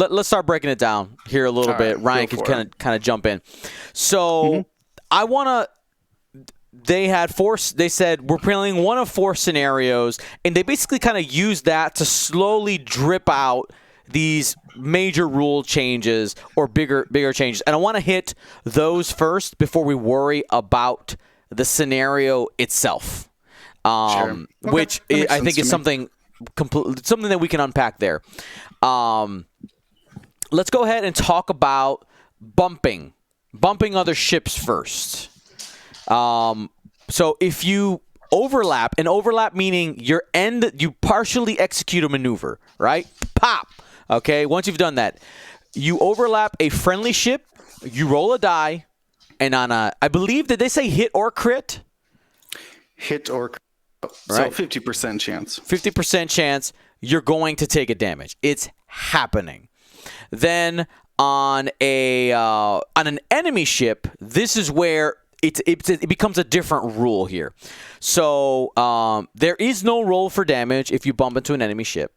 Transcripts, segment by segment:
let's start breaking it down here a little bit. Ryan can kind of jump in. So I want to. They said we're playing one of 4 scenarios, and they basically kind of used that to slowly drip out these major rule changes or bigger changes. And I want to hit those first before we worry about the scenario itself, which I think is something that we can unpack there. Let's go ahead and talk about bumping other ships first. So if you overlap meaning you partially execute a maneuver, right? Pop. Okay. Once you've done that, you overlap a friendly ship, you roll a die, and on I believe, did they say hit or crit? Hit or crit. Right. So 50% chance. 50% chance you're going to take a damage. It's happening. Then on an enemy ship, this is where it becomes a different rule here. So there is no roll for damage if you bump into an enemy ship,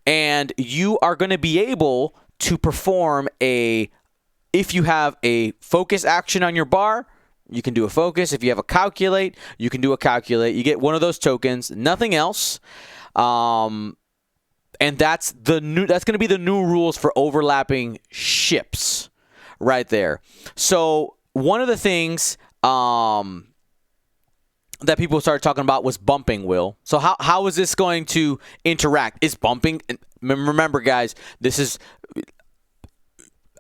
and you are going to be able to perform if you have a focus action on your bar, you can do a focus. If you have a calculate, you can do a calculate. You get one of those tokens, nothing else. And that's going to be the new rules for overlapping ships right there. So one of the things that people started talking about was bumping, Will. So how is this going to interact? Is bumping, remember guys,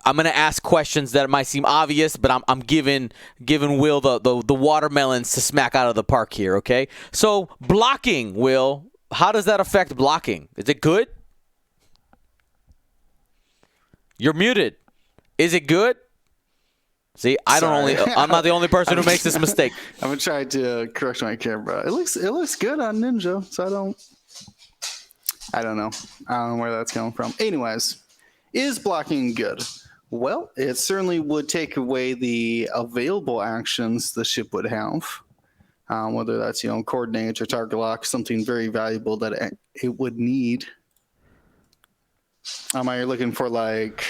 I'm going to ask questions that might seem obvious, but I'm giving Will the watermelons to smack out of the park here, okay? So blocking, Will, how does that affect blocking? Is it good? You're muted. Is it good? See, I'm not the only person who makes this mistake. I'm gonna try to correct my camera. It looks good on Ninja, so I don't know where that's coming from. Anyways, is blocking good? Well, it certainly would take away the available actions the ship would have, whether that's coordinate or target lock, something very valuable that it would need. Are you looking for like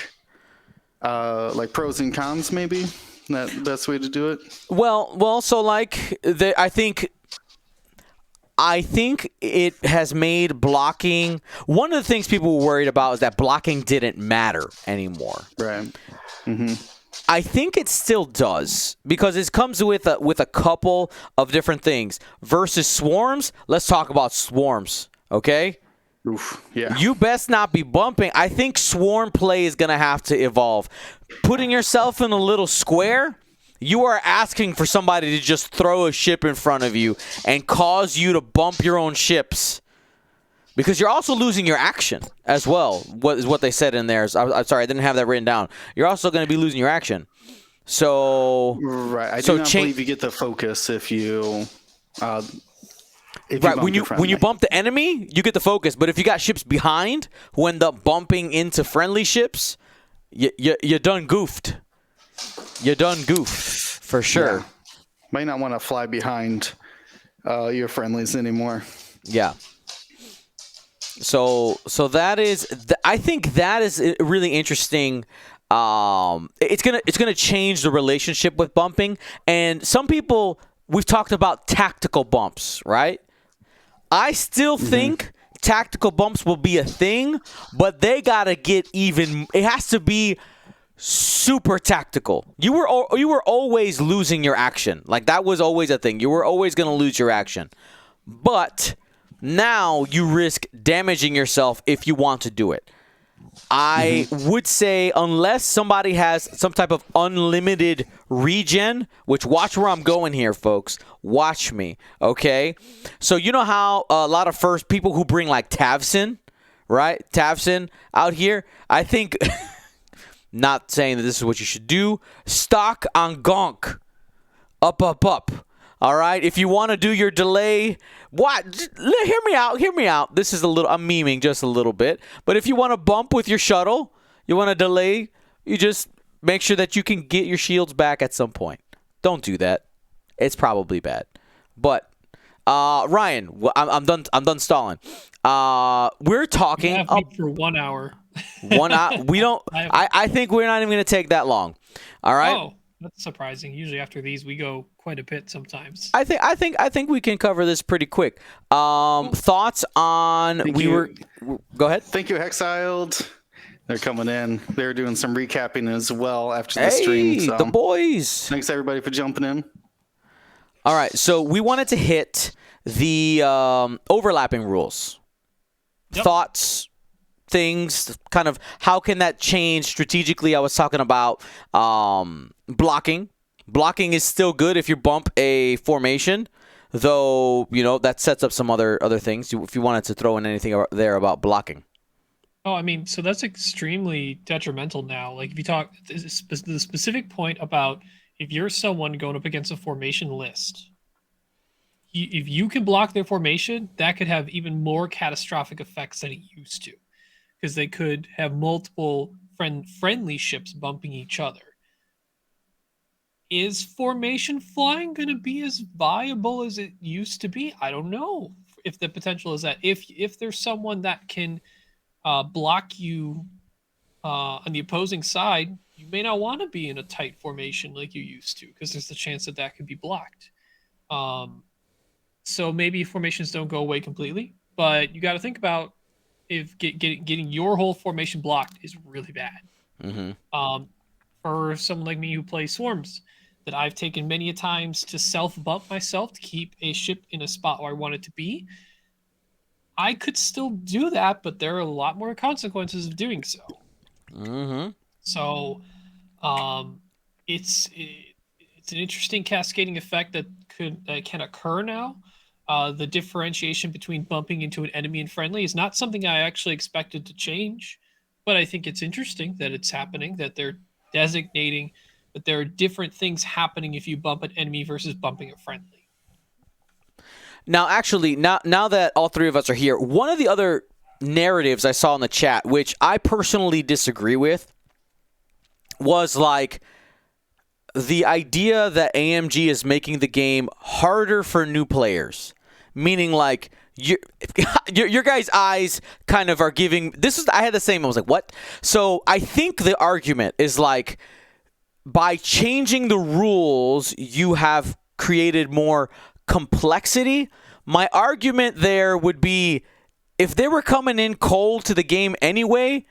pros and cons, maybe? That best way to do it? Well, so I think it has made blocking. One of the things people were worried about is that blocking didn't matter anymore. Right. Mm-hmm. I think it still does because it comes with a couple of different things. Versus swarms, let's talk about swarms, okay? Oof, yeah. You best not be bumping. I think swarm play is going to have to evolve. Putting yourself in a little square, you are asking for somebody to just throw a ship in front of you and cause you to bump your own ships. Because you're also losing your action as well, what they said in there. I'm sorry, I didn't have that written down. You're also going to be losing your action. So right, I do not believe you get the focus if you right, when you bump the enemy, you get the focus. But if you got ships behind who end up bumping into friendly ships, you done goofed. You done goofed for sure. Yeah. Might not want to fly behind your friendlies anymore. Yeah. So that is, I think that is really interesting. It's gonna change the relationship with bumping. And some people, we've talked about tactical bumps, right? I still think tactical bumps will be a thing, but they gotta get even. It has to be super tactical. You were always losing your action. Like that was always a thing. You were always gonna lose your action, but now you risk damaging yourself if you want to do it. I would say unless somebody has some type of unlimited regen, which watch where I'm going here, folks. Watch me, okay? So you know how a lot of first people who bring like Tavsin, right? Tavsin out here. I think, not saying that this is what you should do, stock on Gonk. Up. All right? If you want to do your delay, hear me out. This is I'm memeing just a little bit. But if you want to bump with your shuttle, you want to delay, you just make sure that you can get your shields back at some point. Don't do that. It's probably bad. But Ryan, I'm done stalling. We're talking for 1 hour. 1 hour. We don't. I think we're not even going to take that long. All right. Oh, that's surprising. Usually after these, we go quite a bit sometimes. I think we can cover this pretty quick. Thoughts on Go ahead. Thank you, Exiled. They're coming in. They're doing some recapping as well after the stream. So The boys. thanks everybody for jumping in. All right, so we wanted to hit the overlapping rules. Yep. Thoughts, things, kind of how can that change strategically? I was talking about blocking. Blocking is still good if you bump a formation, though, that sets up some other things if you wanted to throw in anything there about blocking. Oh, I mean, so that's extremely detrimental now. Like, if you talk the specific point about if you're someone going up against a formation list, if you can block their formation, that could have even more catastrophic effects than it used to, because they could have multiple friendly ships bumping each other. Is formation flying going to be as viable as it used to be? I don't know if the potential is that if there's someone that can block you on the opposing side, you may not want to be in a tight formation like you used to, because there's the chance that could be blocked. So maybe formations don't go away completely, but you got to think about if getting your whole formation blocked is really bad. Mm-hmm. For someone like me who plays swarms, that I've taken many a times to self-bump myself to keep a ship in a spot where I want it to be, I could still do that, but there are a lot more consequences of doing so. Mm-hmm. So it's an interesting cascading effect that can occur now. The differentiation between bumping into an enemy and friendly is not something I actually expected to change, but I think it's interesting that it's happening, that they're designating that there are different things happening if you bump an enemy versus bumping a friendly. Now, actually, now that all three of us are here, one of the other narratives I saw in the chat, which I personally disagree with, was like the idea that AMG is making the game harder for new players. Meaning, like, your guys' eyes kind of are giving... I had the same... I was like, what? So I think the argument is like, by changing the rules, you have created more complexity. My argument there would be, if they were coming in cold to the game anyway,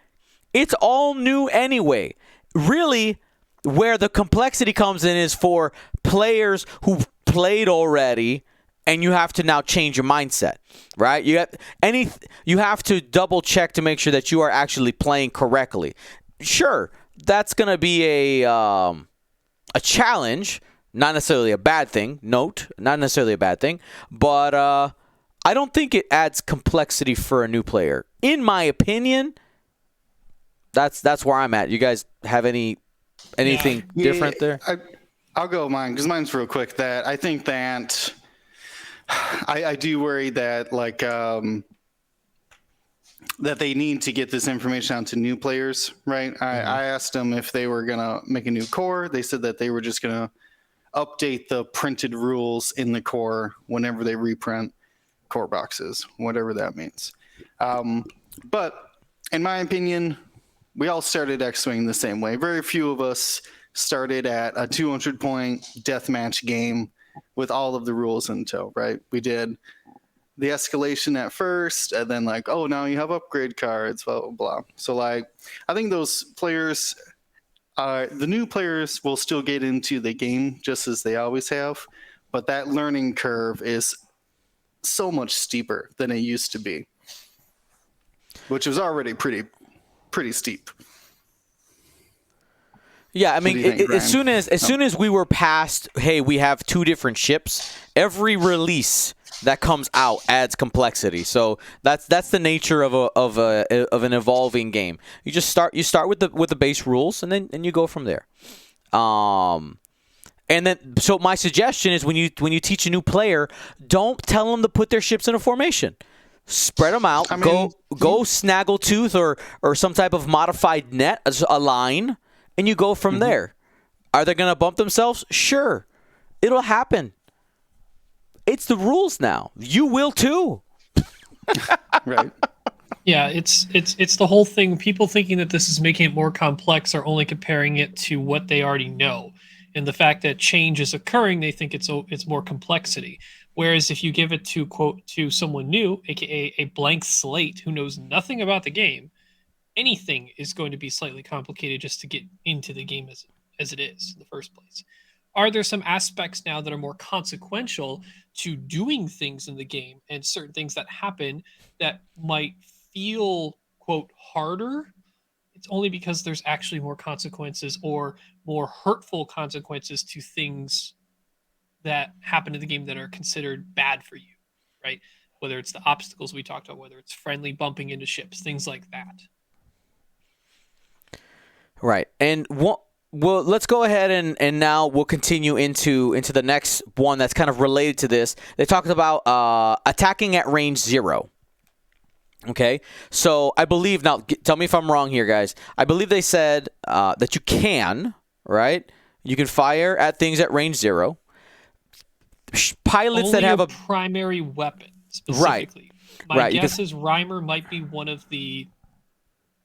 it's all new anyway. Really, where the complexity comes in is for players who've played already, and you have to now change your mindset, right? You have to double check to make sure that you are actually playing correctly. Sure, that's going to be a challenge, not necessarily a bad thing. Note, not necessarily a bad thing, but I don't think it adds complexity for a new player. In my opinion, that's where I'm at. You guys have anything different there? I'll go mine, because mine's real quick. That I think that I do worry that that they need to get this information out to new players, right? Mm-hmm. I asked them if they were going to make a new core. They said that they were just going to update the printed rules in the core whenever they reprint core boxes, whatever that means. But in my opinion, we all started X-Wing the same way. Very few of us started at a 200-point deathmatch game with all of the rules in tow, right? We did the escalation at first, and then now you have upgrade cards, blah, blah, blah. So I think those players, the new players will still get into the game just as they always have, but that learning curve is so much steeper than it used to be, which was already pretty steep. Yeah, I mean, as soon as we were past, hey, we have two different ships, every release that comes out adds complexity. So that's the nature of an evolving game. You just start with the base rules, and then you go from there. And then, so my suggestion is when you teach a new player, don't tell them to put their ships in a formation. Spread them out. Go snaggletooth or some type of modified net, a line, and you go from there. Are they going to bump themselves? Sure. It'll happen. It's the rules now. You will too. Right. Yeah, it's the whole thing. People thinking that this is making it more complex are only comparing it to what they already know, and the fact that change is occurring, they think it's more complexity. Whereas if you give it to someone new, aka a blank slate who knows nothing about the game, anything is going to be slightly complicated just to get into the game as it is in the first place. Are there some aspects now that are more consequential to doing things in the game and certain things that happen that might feel quote harder? It's only because there's actually more consequences or more hurtful consequences to things that happen in the game that are considered bad for you, right? Whether it's the obstacles we talked about, whether it's friendly bumping into ships, things like that. Right. And well, let's go ahead and now we'll continue into the next one that's kind of related to this. They talked about attacking at range 0. Okay. So I believe, now tell me if I'm wrong here, guys. I believe they said that you can, right? You can fire at things at range 0. Pilots Only that have a primary weapon specifically. Right. My guess is Reimer might be one of the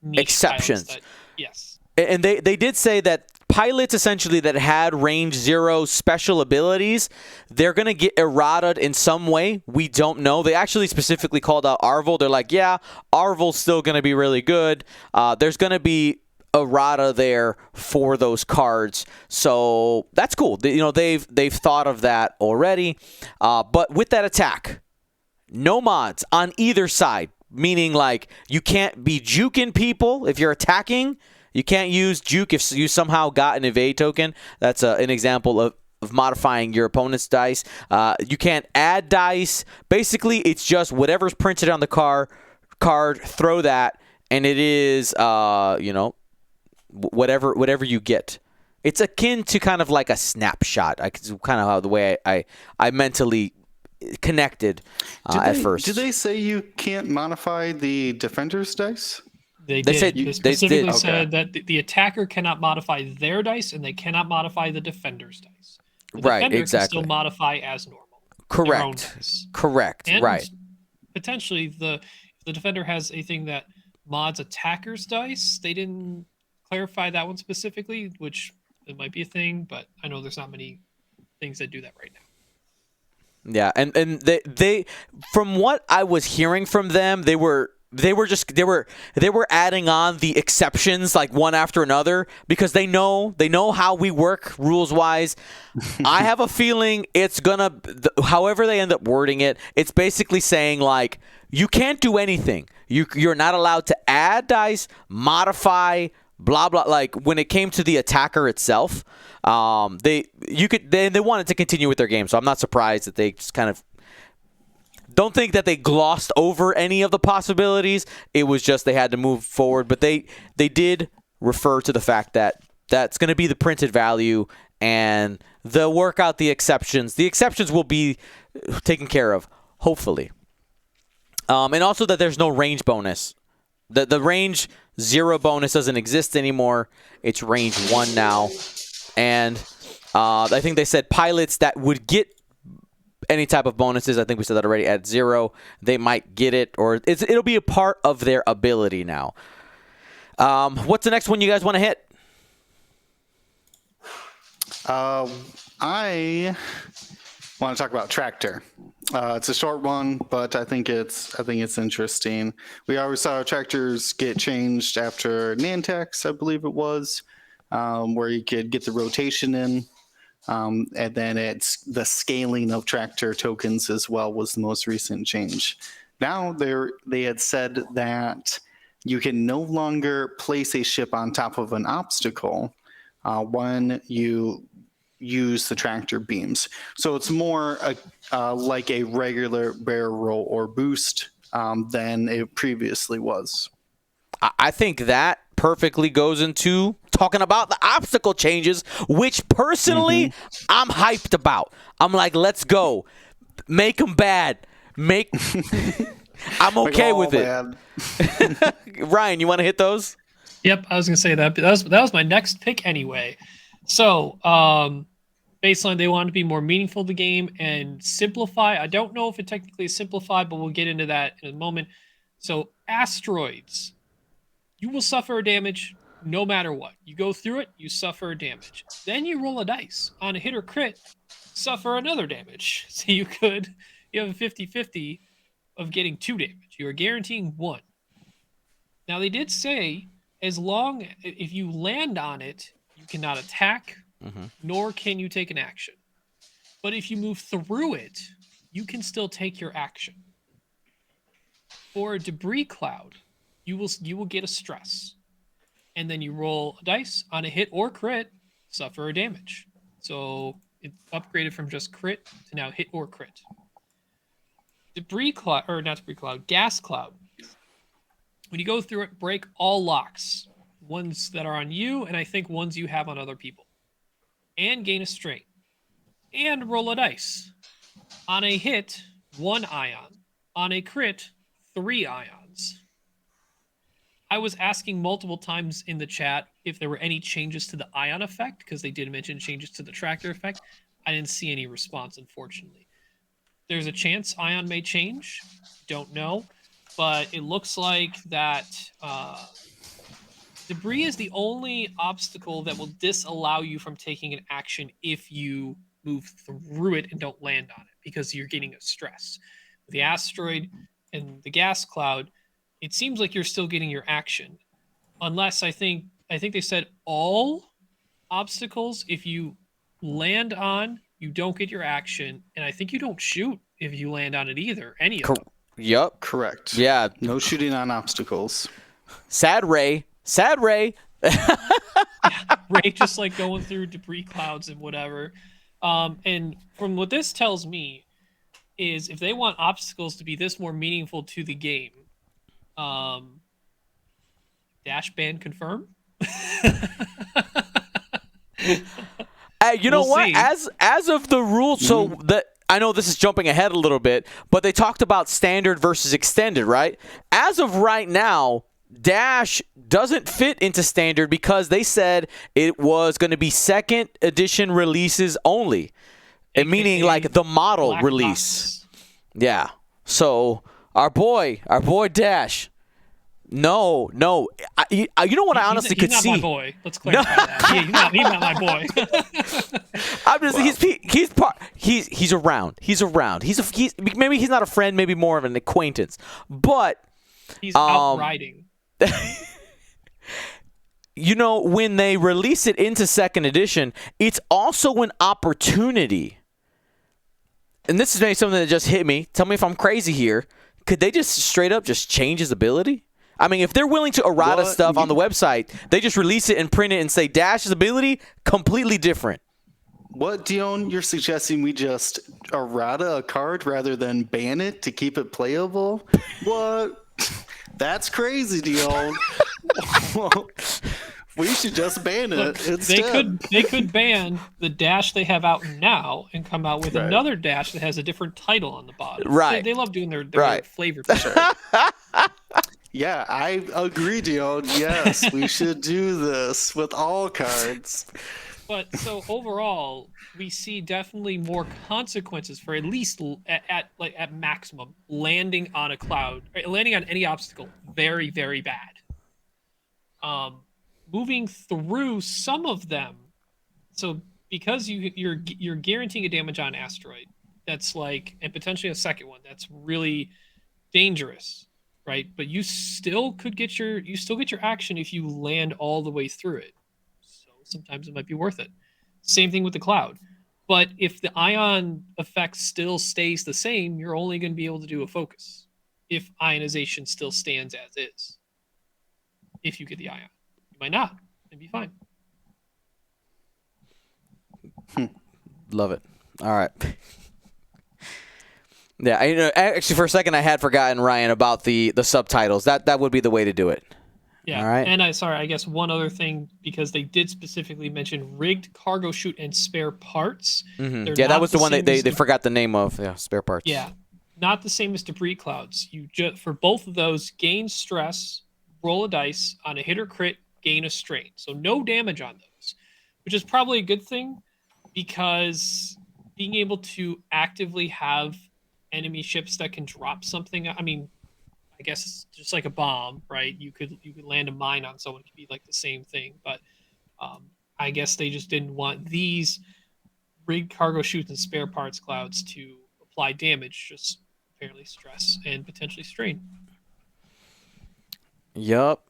niche exceptions. pilots that, yes. And they did say that pilots essentially that had range 0 special abilities, they're going to get errataed in some way. We don't know. They actually specifically called out Arvel. They're like, yeah, Arvel's still going to be really good. There's going to be errata there for those cards. So that's cool. They've thought of that already. But with that attack, no mods on either side, meaning like you can't be juking people if you're attacking. You can't use juke if you somehow got an evade token. That's an example of modifying your opponent's dice. You can't add dice. Basically, it's just whatever's printed on the card, throw that, and it is, whatever you get. It's akin to kind of like a snapshot. Kind of how the way I mentally connected at first. Did they say you can't modify the defender's dice? They did. specifically Okay. said that the attacker cannot modify their dice and they cannot modify the defender's dice. The Right, defender exactly. can still modify as normal. Their own Correct. dice. Correct. And Right. potentially if the defender has a thing that mods attacker's dice. They didn't clarify that one specifically, which it might be a thing, but I know there's not many things that do that right now. Yeah, and they from what I was hearing from them, they were adding on the exceptions like one after another because they know how we work rules wise. I have a feeling it's gonna, however they end up wording it, it's basically saying like you can't do anything. You're not allowed to add dice, modify, blah blah. Like when it came to the attacker itself, they wanted to continue with their game, so I'm not surprised that they just kind of. Don't think that they glossed over any of the possibilities. It was just they had to move forward. But they did refer to the fact that that's going to be the printed value, and they'll work out the exceptions. The exceptions will be taken care of, hopefully. And also that there's no range bonus. The range 0 bonus doesn't exist anymore. It's range 1 now. And I think they said pilots that would get any type of bonuses, I think we said that already, at 0, they might get it, or it'll be a part of their ability now. What's the next one you guys want to hit? I want to talk about Tractor. It's a short one, but I think it's interesting. We always saw Tractors get changed after Nantex, I believe it was, where you could get the rotation in. And then it's the scaling of Tractor tokens as well was the most recent change. Now they had said that you can no longer place a ship on top of an obstacle when you use the Tractor beams. So it's more like a regular barrel roll or boost than it previously was. I think that perfectly goes into talking about the obstacle changes, which personally I'm hyped about. I'm like, let's go. Make them bad. I'm okay with it. Ryan, you want to hit those? Yep, I was going to say that. That was my next pick anyway. So, baseline, they wanted to be more meaningful to the game and simplify. I don't know if it technically is simplified, but we'll get into that in a moment. So Asteroids. You will suffer damage no matter what. You go through it, you suffer damage. Then you roll a dice. On a hit or crit, suffer another damage. So you have a 50-50 of getting 2 damage. You are guaranteeing 1. Now they did say if you land on it, you cannot attack, nor can you take an action. But if you move through it, you can still take your action. For a debris cloud, you will get a stress, and then you roll a dice. On a hit or crit, suffer a damage. So it upgraded from just crit to now hit or crit. Gas cloud. When you go through it, break all locks, ones that are on you, and I think ones you have on other people, and gain a strain, and roll a dice. On a hit, 1 ion. On a crit, 3 ions. I was asking multiple times in the chat if there were any changes to the ion effect, because they did mention changes to the tractor effect. I didn't see any response, unfortunately. There's a chance ion may change. Don't know. But it looks like that debris is the only obstacle that will disallow you from taking an action if you move through it and don't land on it, because you're getting a stress. With the asteroid and the gas cloud, it seems like you're still getting your action. Unless I think they said all obstacles, if you land on, you don't get your action. And I think you don't shoot if you land on it either. Any of them. Yep. Correct. Yeah. No shooting on obstacles. Sad Ray. Yeah, Ray just like going through debris clouds and whatever. And from what this tells me is if they want obstacles to be this more meaningful to the game, dash ban confirm. You know what? See. As of the rule, so I know this is jumping ahead a little bit, but they talked about standard versus extended, right? As of right now, Dash doesn't fit into standard because they said it was going to be 2nd edition releases only, and meaning like the model Black release. boxes. Yeah. So our boy Dash. No. You know what? I honestly could see. He's not my boy. Let's clarify that. He's not my boy. I'm just he's around. He's maybe he's not a friend, maybe more of an acquaintance. But he's outriding. You know, when they release it into 2nd edition, it's also an opportunity. And this is maybe something that just hit me. Tell me if I'm crazy here. Could they just straight up just change his ability? I mean, if they're willing to errata stuff on the website, they just release it and print it and say Dash's ability completely different. What, Dion, you're suggesting we just errata a card rather than ban it to keep it playable? What? That's crazy, Dion. We should just ban it. Look, instead. they could ban the Dash they have out now and come out with another Dash that has a different title on the bottom. Right. They love doing their flavor. Yeah, I agree, Dion. Yes, we should do this with all cards. But so overall, we see definitely more consequences for at least at maximum landing on a cloud, landing on any obstacle. Very, very bad. Moving through some of them. So because you're guaranteeing a damage on asteroid, that's like, and potentially a second one that's really dangerous, right? But you still get your action if you land all the way through it. So sometimes it might be worth it. Same thing with the cloud. But if the ion effect still stays the same, you're only going to be able to do a focus if ionization still stands as is. If you get the ion. You might not. It'd be fine. Love it. All right. Yeah, actually, for a second, I had forgotten, Ryan, about the subtitles. That would be the way to do it. Yeah. All right. And I guess one other thing, because they did specifically mention rigged cargo chute and spare parts. Mm-hmm. Yeah, that was the one they forgot the name of. Yeah, spare parts. Yeah. Not the same as debris clouds. You for both of those, gain stress, roll a dice on a hit or crit, gain a strain. So no damage on those, which is probably a good thing, because being able to actively have enemy ships that can drop something. I mean, I guess it's just like a bomb, right? You could land a mine on someone, it could be like the same thing, but I guess they just didn't want these rigged cargo chutes and spare parts clouds to apply damage, just apparently stress and potentially strain. Yup.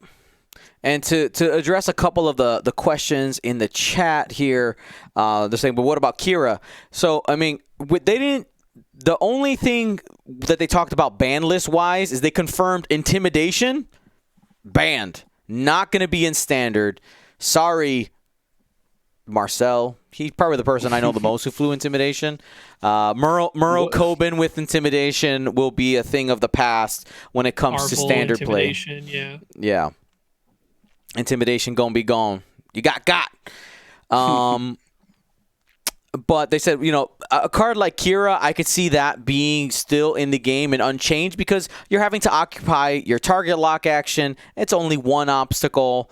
And to address a couple of the questions in the chat here, they're saying, but what about Kira? So, I mean, they didn't. The only thing that they talked about ban list wise is they confirmed intimidation banned, not going to be in standard. Sorry, Marcel. He's probably the person I know the most who flew intimidation. Murrow Coben with intimidation will be a thing of the past when it comes to standard play. Yeah. Intimidation gonna be gone. You got. But they said, a card like Kira, I could see that being still in the game and unchanged because you're having to occupy your target lock action. It's only one obstacle,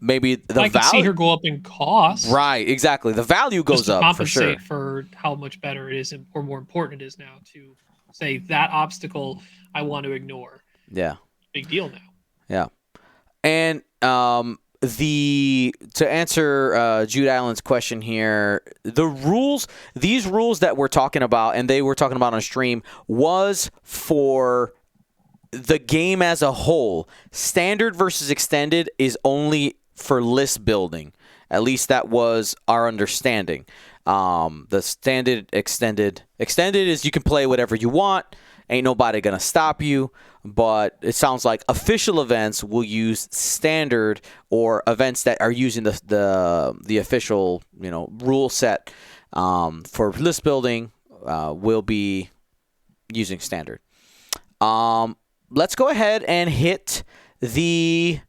Maybe the value. I can see her go up in cost. Right, exactly. The value goes up for sure. Compensate for how much better it is, or more important it is now to say that obstacle I want to ignore. Yeah. Big deal now. Yeah. And to answer Jude Allen's question here, these rules that we're talking about and they were talking about on stream was for the game as a whole. Standard versus extended is only for list building. At least that was our understanding. The standard extended is you can play whatever you want. Ain't nobody gonna stop you. But it sounds like official events will use standard, or events that are using the official rule set for list building will be using standard. Let's go ahead and hit the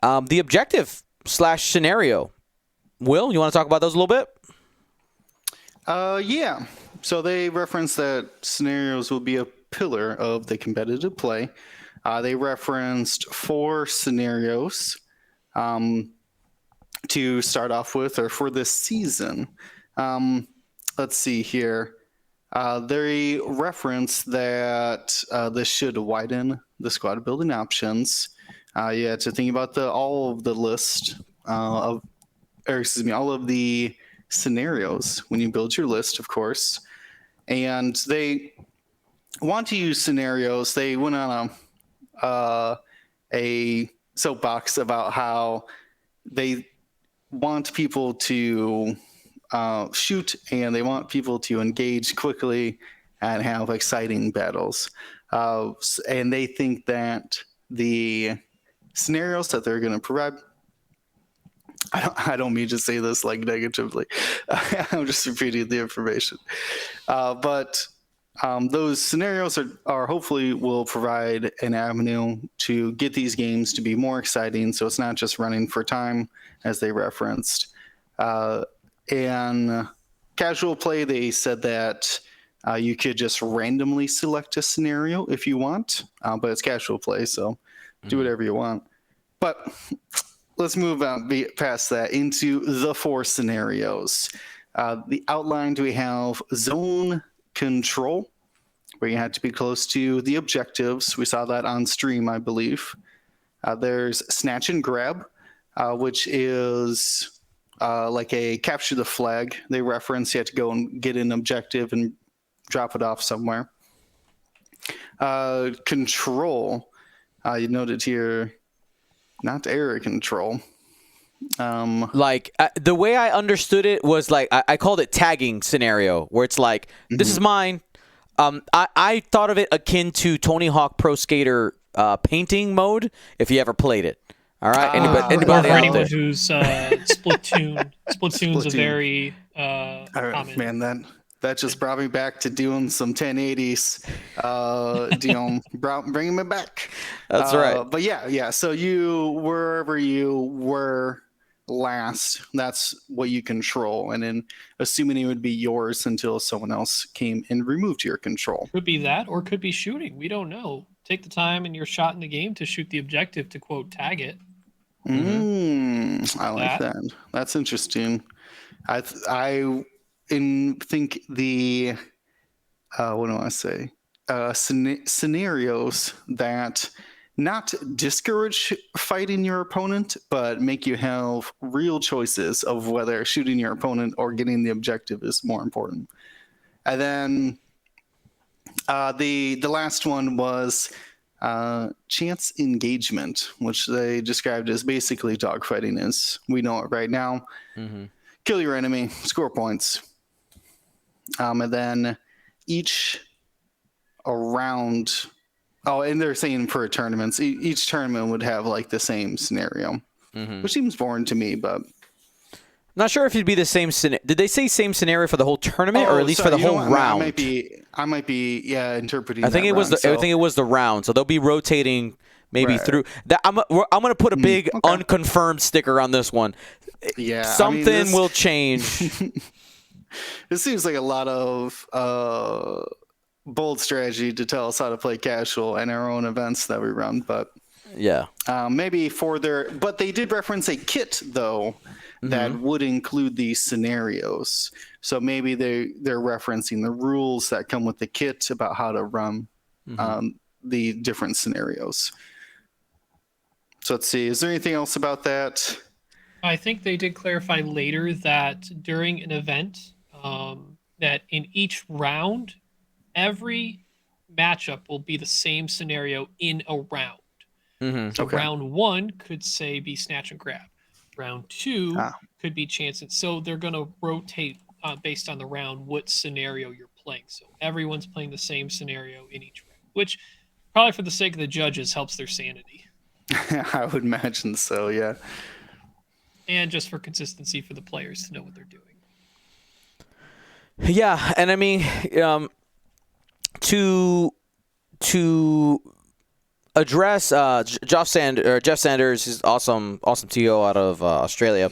objective / scenario. Will, you want to talk about those a little bit? Yeah. So they reference that scenarios will be a pillar of the competitive play. They referenced 4 scenarios to start off with, or for this season. Let's see here. They reference that this should widen the squad building options. To think about all of the list all of the scenarios when you build your list, of course. And they want to use scenarios. They went on a soapbox about how they want people to shoot, and they want people to engage quickly and have exciting battles. And they think that the scenarios that they're going to provide, I don't mean to say this like negatively. I'm just repeating the information. But those scenarios are hopefully will provide an avenue to get these games to be more exciting. So it's not just running for time, as they referenced. And casual play, they said that you could just randomly select a scenario if you want, but it's casual play, so do whatever you want. But let's move on past that into the 4 scenarios. The outline, we have zone control, where you have to be close to the objectives. We saw that on stream, I believe. There's snatch and grab, which is like a capture the flag. They reference you have to go and get an objective and drop it off somewhere. Control, you noted here, not area control. The way I understood it was like I called it tagging scenario, where it's like, this is mine. I thought of it akin to Tony Hawk Pro Skater painting mode, if you ever played it. All right, anybody for out anyone there? who's Splatoon's a very common. Man, that just brought me back to doing some 1080s. Bringing me back. That's right. But yeah. So wherever you were last, that's what you control, and then assuming it would be yours until someone else came and removed your control. Could be that, or could be shooting. We don't know. Take the time in your shot in the game to shoot the objective to quote tag it. I like that. That's interesting. I think the what do I say? scenarios that not discourage fighting your opponent, but make you have real choices of whether shooting your opponent or getting the objective is more important. And then the last one was chance engagement, which they described as basically dogfighting as we know it right now. Mm-hmm. Kill your enemy, score points. And then each around. Oh, and they're saying for tournaments, each tournament would have like the same scenario, which seems boring to me, but. Not sure if it'd be the same. Did they say same scenario for the whole tournament, or at least for the whole round? I might be, interpreting. I think it was I think it was the round. So they'll be rotating maybe through that. I'm going to put a big unconfirmed sticker on this one. Yeah, something will change. It seems like a lot of bold strategy to tell us how to play casual in our own events that we run, but yeah, maybe for their. But they did reference a kit though. That would include these scenarios. So maybe they're referencing the rules that come with the kit about how to run the different scenarios. So let's see. Is there anything else about that? I think they did clarify later that during an event, that in each round, every matchup will be the same scenario in a round. So round one could say be snatch and grab. Round two could be chance. So they're going to rotate based on the round what scenario you're playing. So everyone's playing the same scenario in each round, which probably for the sake of the judges helps their sanity. I would imagine so, yeah. And just for consistency for the players to know what they're doing. Yeah, and I mean, to address Jeff Sanders, his awesome TO out of Australia.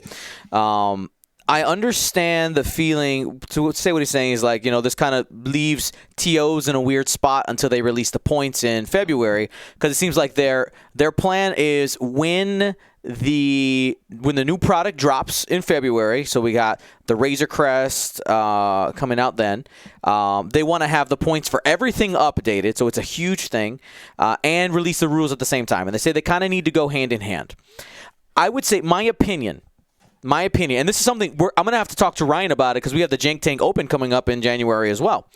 I understand the feeling. To say what he's saying is like, this kind of leaves TOs in a weird spot until they release the points in February, because it seems like their plan is when the new product drops in February. So we got the Razor Crest coming out then. They want to have the points for everything updated, so it's a huge thing, and release the rules at the same time. And they say they kind of need to go hand in hand. I would say my opinion, and this is something I'm going to have to talk to Ryan about it because we have the Jank Tank Open coming up in January as well.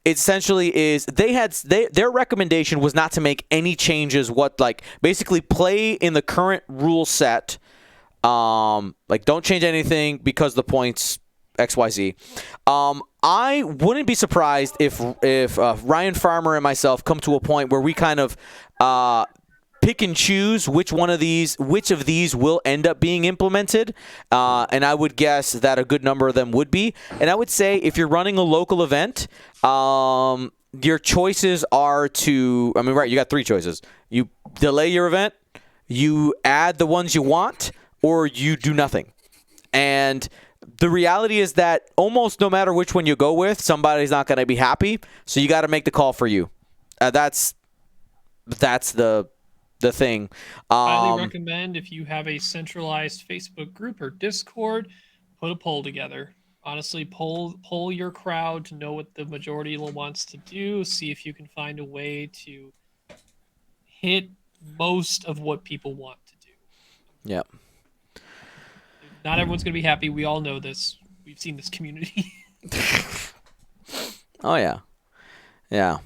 Essentially is their recommendation was not to make any changes, basically play in the current rule set, don't change anything because the points XYZ. I wouldn't be surprised if Ryan Farmer and myself come to a point where we kind of pick and choose which of these will end up being implemented, and I would guess that a good number of them would be. And I would say if you're running a local event, your choices are you got three choices. You delay your event, you add the ones you want, or you do nothing. And the reality is that almost no matter which one you go with, somebody's not going to be happy, so you got to make the call for you. That's the thing. Highly recommend if you have a centralized Facebook group or Discord, put a poll together. Honestly, poll your crowd to know what the majority wants to do. See if you can find a way to hit most of what people want to do. Yep. Not everyone's going to be happy. We all know this. We've seen this community. Oh, yeah. Yeah.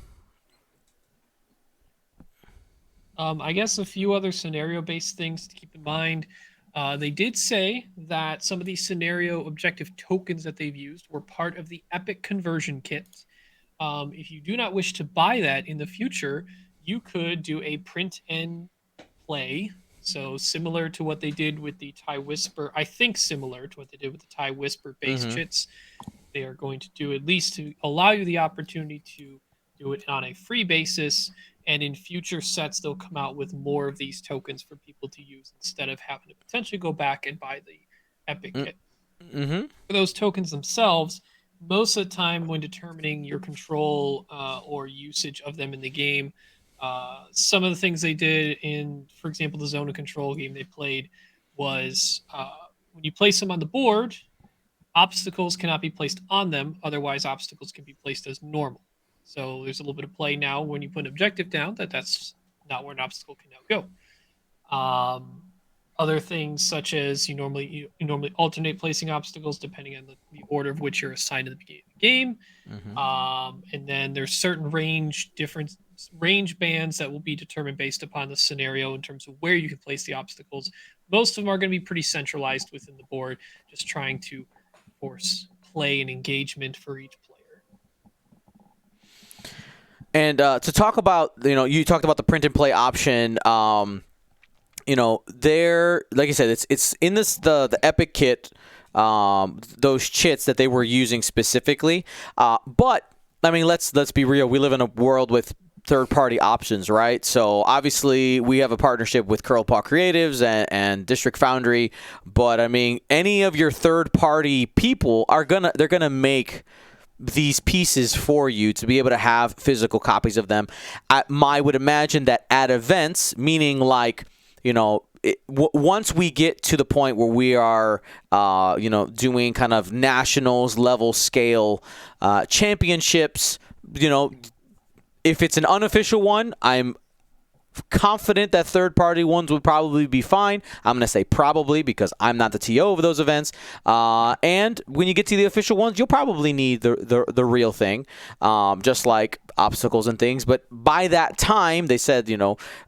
I guess a few other scenario-based things to keep in mind. They did say that some of these scenario objective tokens that they've used were part of the Epic conversion kit. If you do not wish to buy that in the future, you could do a print and play. So similar to what they did with the TIE Whisper, I think similar to what they did with the TIE Whisper base chits, they are going to do at least to allow you the opportunity to do it on a free basis. And in future sets, they'll come out with more of these tokens for people to use instead of having to potentially go back and buy the Epic kit. For those tokens themselves, most of the time when determining your control or usage of them in the game, some of the things they did in, for example, the Zone of Control game they played was when you place them on the board, obstacles cannot be placed on them. Otherwise, obstacles can be placed as normal. So there's a little bit of play now when you put an objective down that's not where an obstacle can now go. Other things such as you normally alternate placing obstacles depending on the order of which you're assigned at the beginning of the game. And then there's certain range bands that will be determined based upon the scenario in terms of where you can place the obstacles. Most of them are going to be pretty centralized within the board, just trying to force play and engagement for each player. And to talk about, you talked about the print and play option. There, like I said, it's in the Epic kit, those chits that they were using specifically. But I mean, let's be real. We live in a world with third-party options, right? So obviously we have a partnership with Curlpaw Creatives and District Foundry, but I mean, any of your third-party people they're gonna make these pieces for you to be able to have physical copies of them. I would imagine that at events, meaning like, once we get to the point where we are, doing kind of nationals level scale championships, if it's an unofficial one, I'm confident that third-party ones would probably be fine. I'm going to say probably because I'm not the TO of those events. And when you get to the official ones, you'll probably need the real thing, just like obstacles and things. But by that time, they said,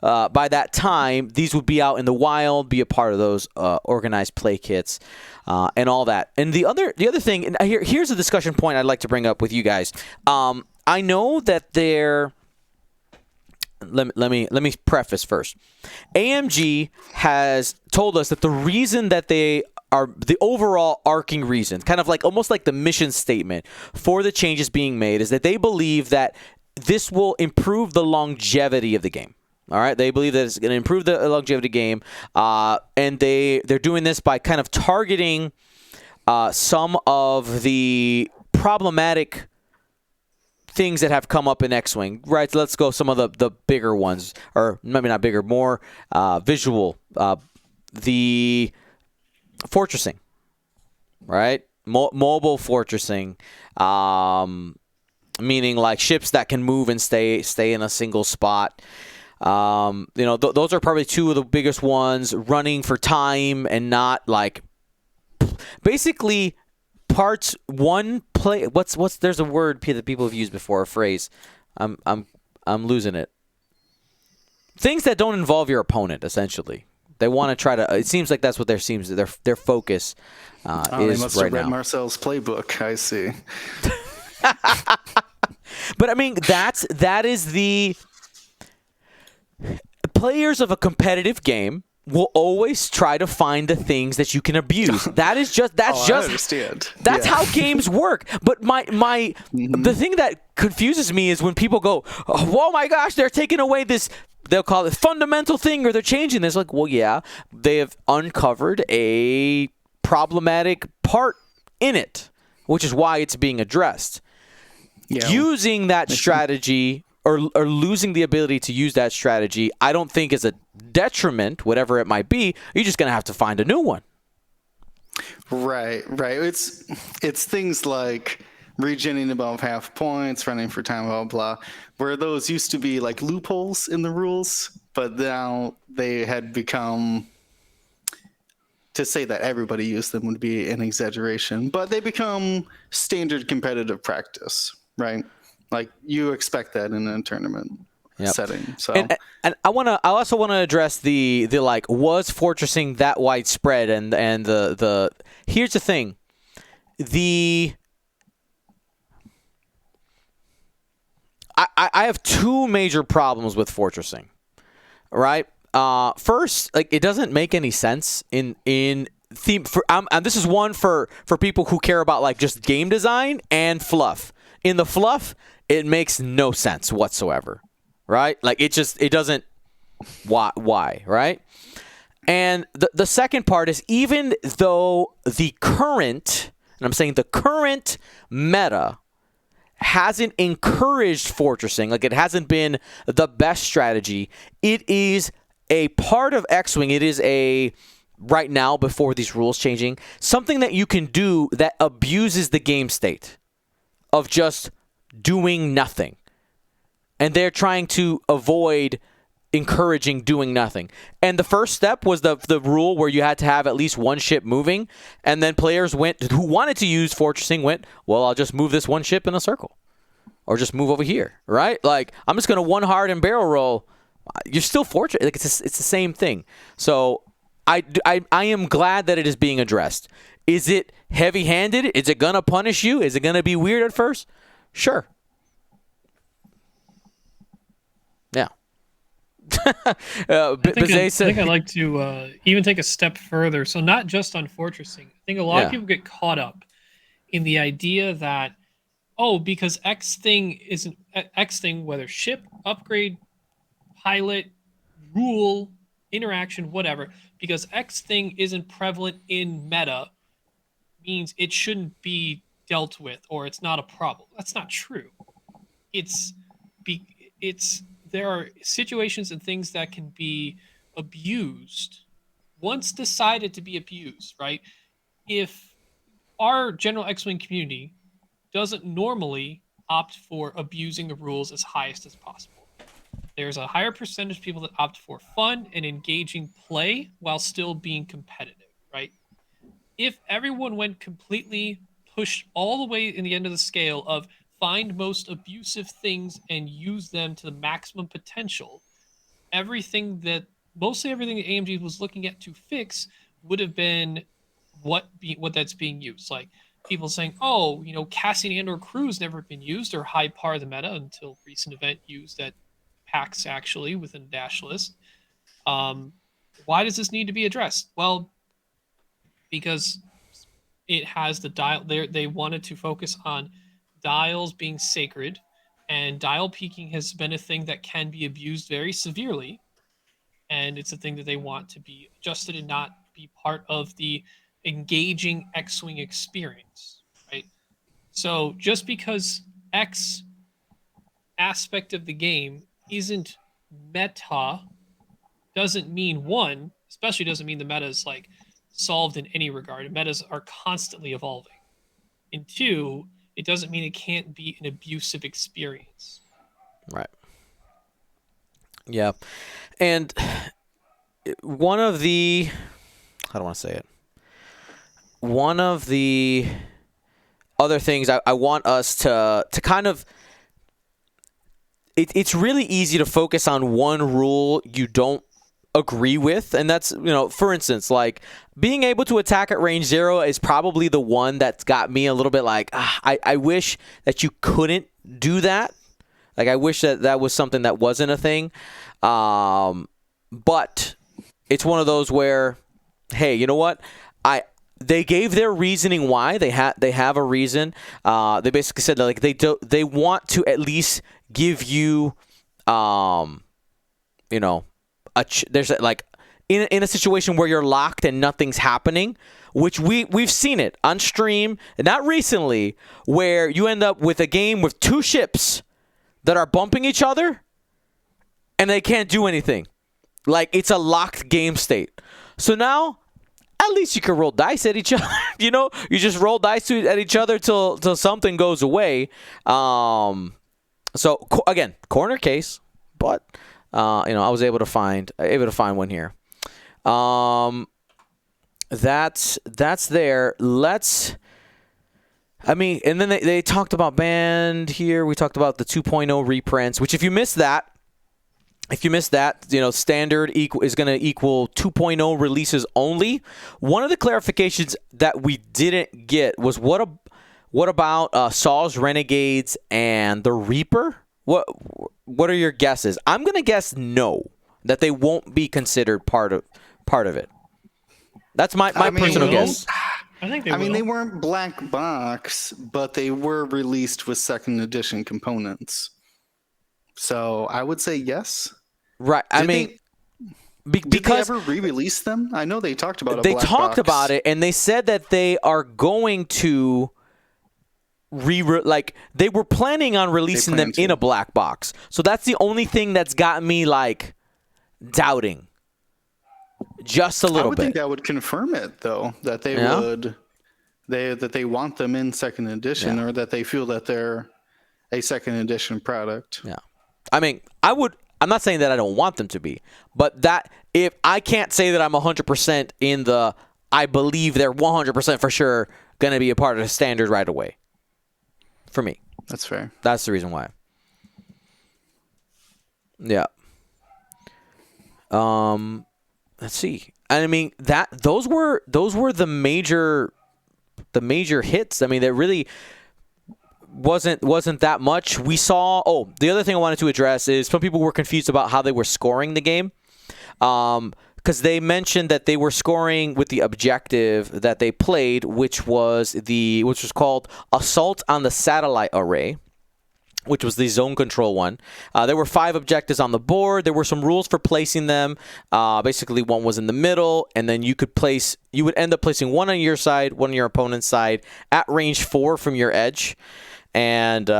by that time, these would be out in the wild, be a part of those organized play kits and all that. And the other thing, and here's a discussion point I'd like to bring up with you guys. I know that Let me preface first. AMG has told us that the reason that they are the overall arcing reason, kind of like almost like the mission statement for the changes being made, is that they believe that this will improve the longevity of the game. All right, they believe that it's going to improve the longevity of the game, and they're doing this by kind of targeting some of the problematic things that have come up in X-Wing, right? So let's go some of the bigger ones, or maybe not bigger, more visual. The fortressing, right? Mobile fortressing, meaning like ships that can move and stay in a single spot. Those are probably two of the biggest ones. Running for time and not like basically. Parts one play. What's there's a word that people have used before, a phrase. I'm losing it. Things that don't involve your opponent. Essentially, they want to try to. It seems like that's what their focus is they must right have read now. Marcel's playbook. I see. But I mean, that is the players of a competitive game will always try to find the things that you can abuse. I understand. That's how games work. But the thing that confuses me is when people go, "Oh my gosh, they're taking away this." They'll call it fundamental thing, or they're changing this. Like, well, yeah, they have uncovered a problematic part in it, which is why it's being addressed. Yeah. Using that strategy. Or losing the ability to use that strategy, I don't think is a detriment, whatever it might be. You're just going to have to find a new one. Right. It's things like regenerating above half points, running for time, blah, blah, where those used to be like loopholes in the rules, but now they had become, to say that everybody used them would be an exaggeration, but they become standard competitive practice, right? Like you expect that in a tournament setting. So, and I also want to address the like, was fortressing that widespread? And the here's the thing, I have two major problems with fortressing. Right, first, like it doesn't make any sense in theme. And this is one for people who care about like just game design and fluff. In the fluff, it makes no sense whatsoever, right? Like it doesn't. Why, right? And the second part is, even though the current, and I'm saying the current meta hasn't encouraged fortressing, like it hasn't been the best strategy, it is a part of X-Wing. It is right now, before these rules changing, something that you can do that abuses the game state of just doing nothing. and they're trying to avoid encouraging doing nothing. And the first step was the rule where you had to have at least one ship moving, and then players who wanted to use fortressing went, well, I'll just move this one ship in a circle, or just move over here, right? Like, I'm just going to one hard and barrel roll. You're still fortress. Like, it's the same thing. So I am glad that it is being addressed. Is it heavy-handed? Is it going to punish you? Is it going to be weird at first? Sure. Yeah. I think I'd like to even take a step further. So not just on fortressing. I think a lot of people get caught up in the idea that, oh, because X thing, whether ship, upgrade, pilot, rule, interaction, whatever, because X thing isn't prevalent in meta means it shouldn't be dealt with or it's not a problem. That's not true. There are situations and things that can be abused once decided to be abused, right? If our general X-Wing community doesn't normally opt for abusing the rules as highest as possible, there's a higher percentage of people that opt for fun and engaging play while still being competitive, right? If everyone went completely pushed all the way in the end of the scale of find most abusive things and use them to the maximum potential, mostly everything that AMG was looking at to fix would have been what that's being used. Like people saying, oh, Cassian and/or Crew's never been used or high par the meta until recent event used at PAX actually within dash list. Why does this need to be addressed? Well, because it has the dial there. They wanted to focus on dials being sacred, and dial peaking has been a thing that can be abused very severely, and it's a thing that they want to be adjusted and not be part of the engaging X-Wing experience, right? So just because X aspect of the game isn't meta doesn't mean especially doesn't mean the meta is like solved in any regard. Metas are constantly evolving. And two, it doesn't mean it can't be an abusive experience. Right. Yeah. And one of the, how do I want to say it? One of the other things I want us to kind of, it's really easy to focus on one rule you don't agree with, and that's, for instance, like being able to attack at range 0 is probably the one that's got me a little bit like, I wish that you couldn't do that. Like, I wish that was something that wasn't a thing. But it's one of those where, hey, you know what? They gave their reasoning why. They have a reason. They basically said that, like, they want to at least give you, there's like in a situation where you're locked and nothing's happening, which we've seen it on stream, not recently, where you end up with a game with two ships that are bumping each other and they can't do anything. Like, it's a locked game state. So now, at least you can roll dice at each other. You just roll dice at each other till something goes away. So again, corner case, but I was able to find one here. That's there. And then they talked about banned here. We talked about the 2.0 reprints, which if you missed that, standard is going to equal 2.0 releases only. One of the clarifications that we didn't get was what about Saul's Renegades and the Reaper? What are your guesses? I'm going to guess no, that they won't be considered part of it. That's my personal guess. I think they will. They weren't black box, but they were released with second edition components. So I would say yes. Right. Did they ever re-release them? I know they talked about They talked about it, and they said that they are going to they were planning on releasing them in a black box. So that's the only thing that's got me like doubting. Just a little bit. I would think that would confirm it, though, that they would, that they want them in second edition, or that they feel that they're a second edition product. Yeah. I mean, I'm not saying that I don't want them to be, but that if I can't say that I'm 100% in the, I believe they're 100% for sure going to be a part of the standard right away. For me. That's fair. That's the reason why. Yeah. Let's see. I mean those were the major hits. I mean, that really wasn't that much. We saw. Oh, the other thing I wanted to address is some people were confused about how they were scoring the game, because they mentioned that they were scoring with the objective that they played, which was called Assault on the Satellite Array, which was the zone control one. There were 5 objectives on the board. There were some rules for placing them. Basically, one was in the middle, and then you would end up placing one on your side, one on your opponent's side, at range 4 from your edge. And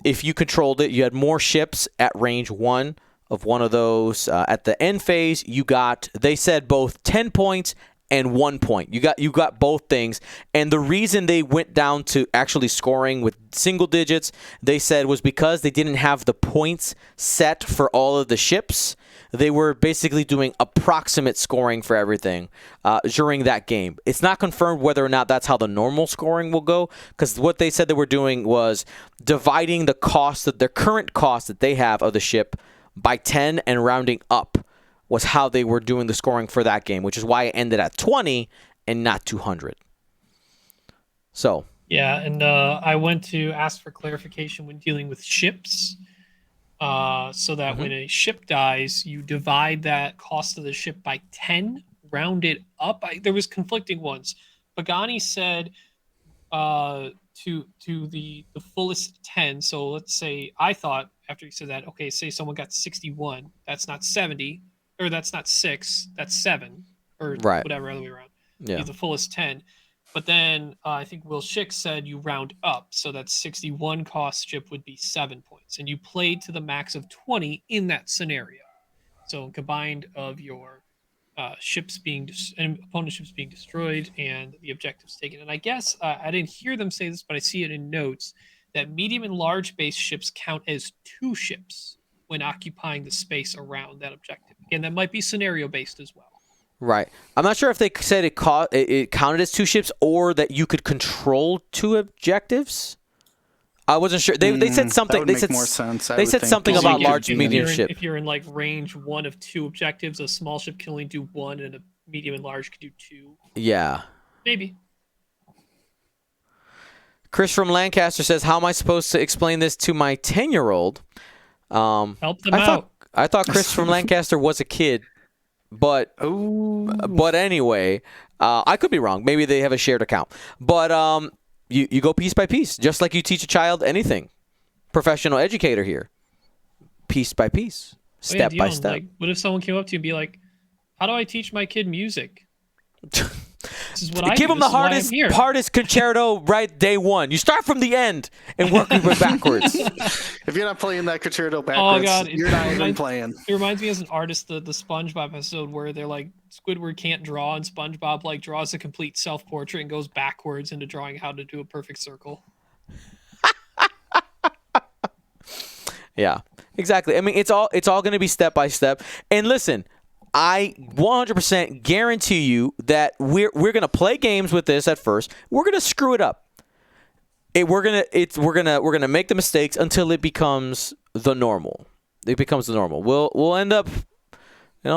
if you controlled it, you had more ships at range 1 of one of those. At the end phase, they said both 10 points and 1 point. You got both things. And the reason they went down to actually scoring with single digits, they said, was because they didn't have the points set for all of the ships. They were basically doing approximate scoring for everything during that game. It's not confirmed whether or not that's how the normal scoring will go, because what they said they were doing was dividing the current cost that they have of the ship by 10 and rounding up was how they were doing the scoring for that game, which is why it ended at 20 and not 200. So. Yeah, and I went to ask for clarification when dealing with ships, so that when a ship dies, you divide that cost of the ship by 10, round it up. There was conflicting ones. Pagani said to the fullest 10. So let's say, I thought after he said that, okay, say someone got 61, that's not 70, or that's not 6, that's 7, or right. whatever, other way around. Yeah. The fullest 10. But then I think Will Schick said you round up, so that 61 cost ship would be 7 points, and you played to the max of 20 in that scenario. So combined of your ships and opponent ships being destroyed and the objectives taken. And I guess I didn't hear them say this, but I see it in notes that medium and large base ships count as 2 ships when occupying the space around that objective. Again, that might be scenario based as well. Right. I'm not sure if they said it counted as 2 ships or that you could control 2 objectives. I wasn't sure. They said something. That would make more sense. They said something about large, medium ship. If you're in like range 1 of 2 objectives, a small ship can only do 1, and a medium and large can do 2. Yeah. Maybe. Chris from Lancaster says, "How am I supposed to explain this to my 10-year-old?" Help them out. I thought Chris from Lancaster was a kid. But anyway, I could be wrong. Maybe they have a shared account. But you go piece by piece, just like you teach a child anything. Professional educator here. Piece by piece, step by step. Like, what if someone came up to you and be like, "How do I teach my kid music?" This is what I give them the hardest concerto right day one. You start from the end and work your way backwards. If you're not playing that concerto backwards, you're not even playing. It reminds me as an artist the SpongeBob episode where they're like, Squidward can't draw, and SpongeBob like draws a complete self-portrait and goes backwards into drawing how to do a perfect circle. Yeah, exactly. I mean, it's all going to be step by step. And listen, I 100% guarantee you that we're gonna play games with this at first. We're gonna screw it up. We're gonna make the mistakes until it becomes the normal. It becomes the normal. We'll end up,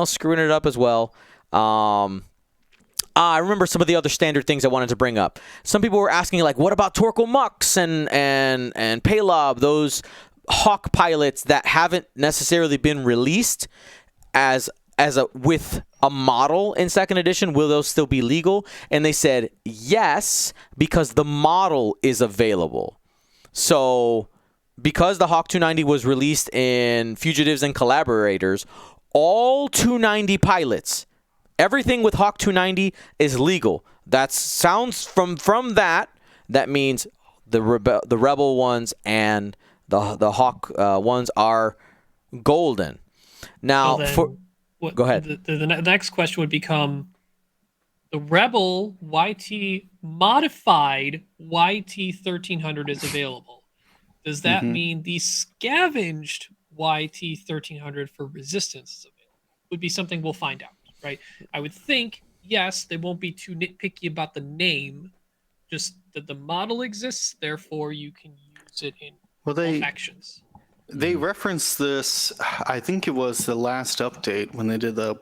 screwing it up as well. I remember some of the other standard things I wanted to bring up. Some people were asking, like, what about Torko Mux and Paylob, those Hawk pilots that haven't necessarily been released with a model in second edition, will those still be legal? And they said yes, because the model is available. So because the Hawk 290 was released in Fugitives and Collaborators, all 290 pilots, everything with Hawk 290 is legal. That sounds from that means the Rebel ones and the Hawk ones are golden. Now go ahead. The next question would become, the Rebel YT modified YT 1300 is available. Does that mean the scavenged YT 1300 for resistance is available. Would be something we'll find out, right? I would think, yes, they won't be too nitpicky about the name, just that the model exists, therefore you can use it in Well, all factions. they referenced this, I think it was the last update when they did the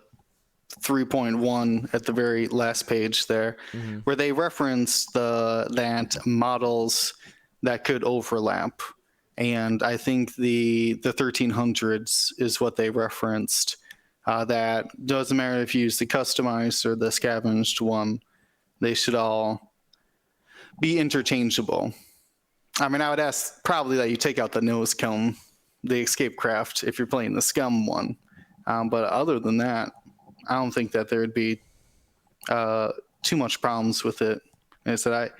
3.1 at the very last page there, where they referenced that models that could overlap. And I think the 1300s is what they referenced. That doesn't matter if you use the customized or the scavenged one, they should all be interchangeable. I mean, I would ask probably that you take out the nose cone, the escape craft, if you're playing the scum one. But other than that, I don't think that there would be too much problems with it. And I said,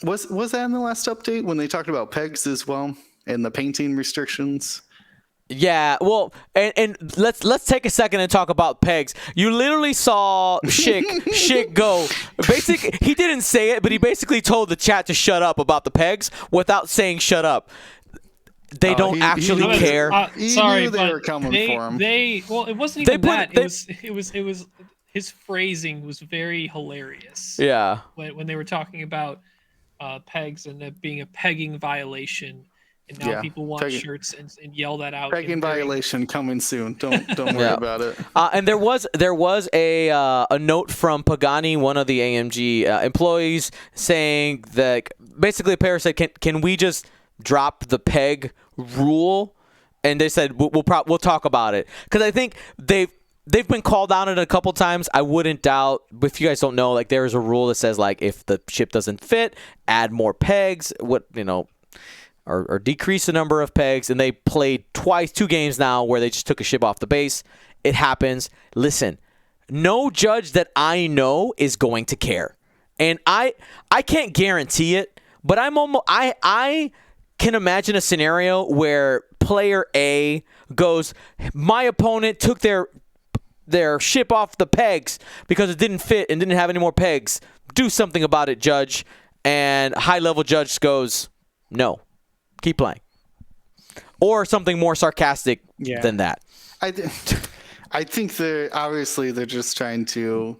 was that in the last update when they talked about pegs as well and the painting restrictions? Yeah, well, and let's take a second and talk about pegs. You literally saw Schick go. Basically, he didn't say it, but he basically told the chat to shut up about the pegs without saying shut up. They don't actually care. Sorry, knew they were coming for him. Well, it wasn't even that. It was his phrasing was very hilarious. Yeah. When they were talking about pegs and it being a pegging violation, and now people want shirts and yell that out. Pegging violation coming soon. Don't worry about it. And there was a note from Pagani, one of the AMG employees, saying that basically a pair said, "Can we just drop the peg rule?" And they said we'll talk about it, because I think they've been called on it a couple times. I wouldn't doubt, if you guys don't know, like, there is a rule that says, like, if the ship doesn't fit, add more pegs, or decrease the number of pegs. And they played 2 games now where they just took a ship off the base. It happens. Listen, no judge that I know is going to care, and I can't guarantee it, but I can imagine a scenario where player A goes, my opponent took their ship off the pegs because it didn't fit and didn't have any more pegs. Do something about it, judge. And high-level judge goes, no, keep playing. Or something more sarcastic than that. I think they're just trying to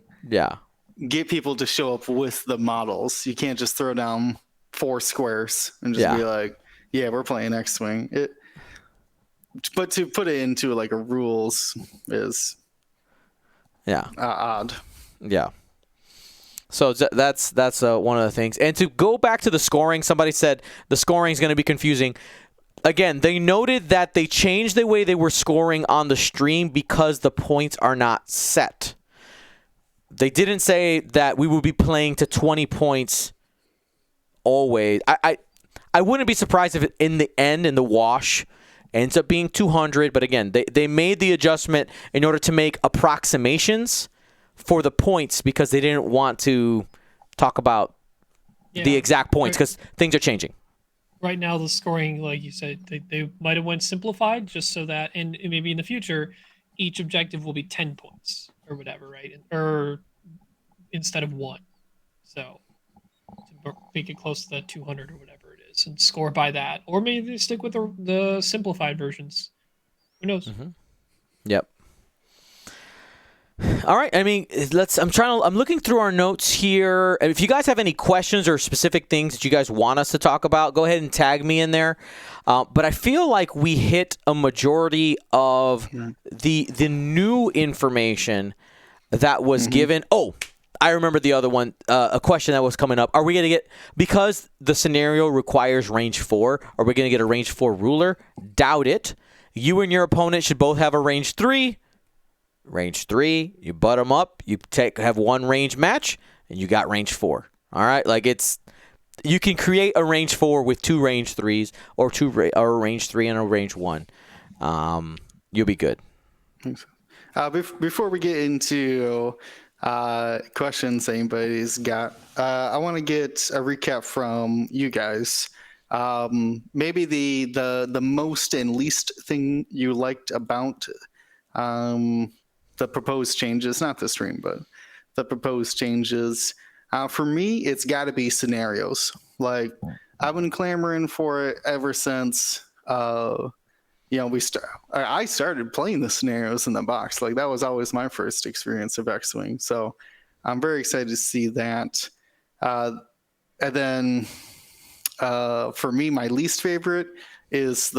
get people to show up with the models. You can't just throw down 4 squares and just be like, yeah, we're playing X-Wing. But to put it into like a rules is odd. Yeah. So that's one of the things. And to go back to the scoring, somebody said the scoring is going to be confusing. Again, they noted that they changed the way they were scoring on the stream because the points are not set. They didn't say that we would be playing to 20 points always. I wouldn't be surprised if in the end, in the wash, ends up being 200. But again, they made the adjustment in order to make approximations for the points because they didn't want to talk about the exact points because things are changing. Right now, the scoring, like you said, they might have went simplified just so that, and maybe in the future, each objective will be 10 points or whatever, right? Or instead of 1. So to make it close to that 200 or whatever it is and score by that. Or maybe they stick with the simplified versions. Who knows? Mm-hmm. Yep. All right. I mean, I'm looking through our notes here. If you guys have any questions or specific things that you guys want us to talk about, go ahead and tag me in there. But I feel like we hit a majority of the new information that was given. Oh, I remember the other one, a question that was coming up. Are we going to get, because the scenario requires range 4, are we going to get a range 4 ruler? Doubt it. You and your opponent should both have a range 3. Range 3, you butt them up, you have one range match, and you got range 4. All right? Like, you can create a range 4 with 2 range 3s or a range 3 and a range 1. You'll be good. Before we get into questions anybody's got, I want to get a recap from you guys. Maybe the most and least thing you liked about the proposed changes, not the stream, but the proposed changes. For me, it's got to be scenarios. Like, I've been clamoring for it ever since I started playing the scenarios in the box. Like that was always my first experience of X-Wing. So I'm very excited to see that. And then for me, my least favorite is